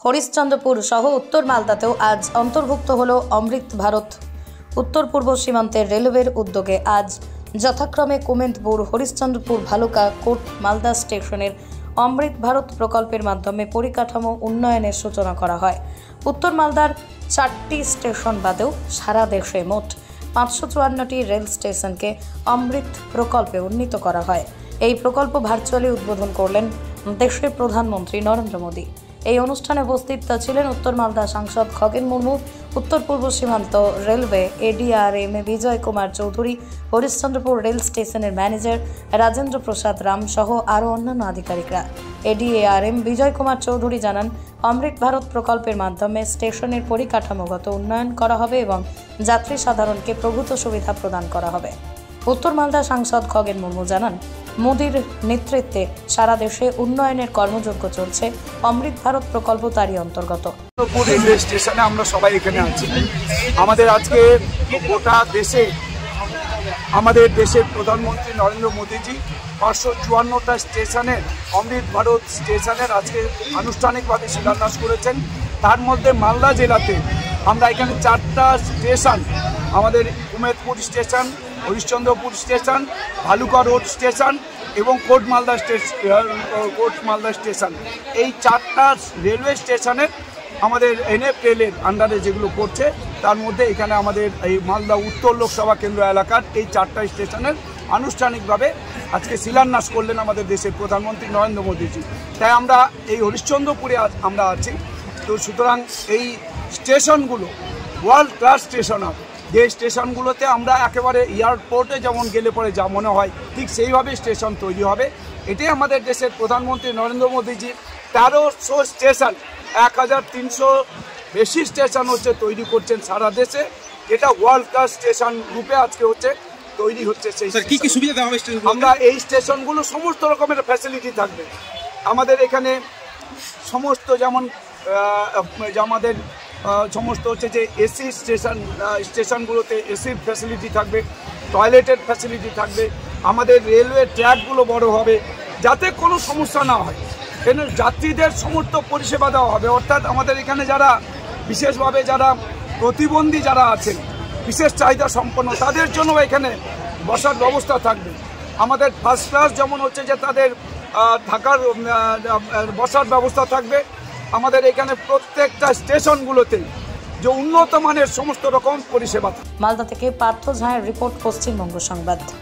হরিশ্চন্দ্রপুর সহ উত্তর মালদাতেও আজ অন্তর্ভুক্ত হল অমৃত ভারত। উত্তর পূর্ব সীমান্তের রেলওয়ের উদ্যোগে আজ যথাক্রমে কুমেদপুর, হরিশ্চন্দ্রপুর, ভালুকা, কোট মালদা স্টেশনের অমৃত ভারত প্রকল্পের মাধ্যমে পরিকাঠামো উন্নয়নের সূচনা করা হয়। উত্তর মালদার 4টি স্টেশন বাদেও সারা দেশে মোট 554টি রেল স্টেশনকে অমৃত প্রকল্পে উন্নীত করা হয়। এই প্রকল্প ভার্চুয়ালি উদ্বোধন করলেন দেশের প্রধানমন্ত্রী নরেন্দ্র মোদী। এই অনুষ্ঠানে উপস্থিত ছিলেন উত্তর মালদা সাংসদ খগেন মুর্মু, উত্তর পূর্ব সীমান্ত রেলওয়ে এডিআরএম বিজয় কুমার চৌধুরী, হরিশ্চন্দ্রপুর রেল স্টেশনের ম্যানেজার রাজেন্দ্র প্রসাদ রাম সহ আরও অন্যান্য আধিকারিকরা। এডিআরএম বিজয় কুমার চৌধুরী জানান, অমৃত ভারত প্রকল্পের মাধ্যমে স্টেশনের পরিকাঠামোগত উন্নয়ন করা হবে এবং যাত্রী সাধারণকে প্রভূত সুবিধা প্রদান করা হবে। উত্তর মালদা সাংসদ খগেন মুর্মু জানান, মোদীর নেতৃত্বে সারা দেশে উন্নয়নের কর্মযজ্ঞ চলছে। অমৃত ভারত প্রকল্প তারই অন্তর্গত। রেলওয়ে স্টেশনে আমরা সবাই এখানে আছি। আমাদের আজকে গোটা দেশে আমাদের দেশের প্রধানমন্ত্রী নরেন্দ্র মোদীজি 554টা স্টেশনের অমৃত ভারত স্টেশনের আজকে আনুষ্ঠানিকভাবে শিলান্যাস করেছেন। তার মধ্যে মালদা জেলাতে আমরা এখানে 4টা স্টেশন, আমাদের Kumedpur station, Harishchandrapur station, Bhaluka road station এবং কোট মালদা স্টেশন, এই 4টা রেলওয়ে স্টেশনের আমাদের এনএফ রেলের আন্ডারে যেগুলো করছে, তার মধ্যে এখানে আমাদের এই মালদা উত্তর লোকসভা কেন্দ্র এলাকার এই 4টা স্টেশনের আনুষ্ঠানিকভাবে আজকে শিলান্যাস করলেন আমাদের দেশের প্রধানমন্ত্রী নরেন্দ্র মোদীজি। তাই আমরা এই হরিশ্চন্দ্রপুরে আমরা আছি। তো সুতরাং এই স্টেশনগুলো ওয়ার্ল্ড ক্লাস স্টেশন হবে, যে স্টেশনগুলোতে আমরা একেবারে এয়ারপোর্টে যেমন গেলে পরে যা মনে হয় ঠিক সেইভাবে স্টেশন তৈরি হবে। এটাই আমাদের দেশের প্রধানমন্ত্রী নরেন্দ্র মোদীজি 1300 স্টেশন, 1300 বেশি স্টেশন তৈরি করছেন সারা দেশে, যেটা ওয়ার্ল্ড ক্লাস স্টেশন রূপে আজকে তৈরি হচ্ছে। সেই কি কি সুবিধা দেওয়া হবে? আমরা এই স্টেশনগুলো সমস্ত রকমের ফ্যাসিলিটি থাকবে আমাদের এখানে, সমস্ত যেমন আমাদের সমস্ত যে এসি স্টেশনগুলোতে এসির ফ্যাসিলিটি থাকবে, টয়লেটের ফ্যাসিলিটি থাকবে, আমাদের রেলওয়ে ট্র্যাকগুলো বড় হবে যাতে কোনো সমস্যা না হয়। এখানে যাত্রীদের সমস্ত পরিষেবা দেওয়া হবে, অর্থাৎ আমাদের এখানে যারা বিশেষভাবে যারা প্রতিবন্ধী যারা আছেন, বিশেষ চাহিদা সম্পন্ন, তাদের জন্য এখানে বসার ব্যবস্থা থাকবে। আমাদের ফার্স্ট ক্লাস যেমন যে তাদের থাকার বসার ব্যবস্থা থাকবে। আমাদের এখানে প্রত্যেকটা স্টেশনগুলোতে যে উন্নত মানের সমস্ত রকম পরিষেবা। মালদা থেকে পার্থ ঝায়ের রিপোর্ট, পশ্চিমবঙ্গ সংবাদ।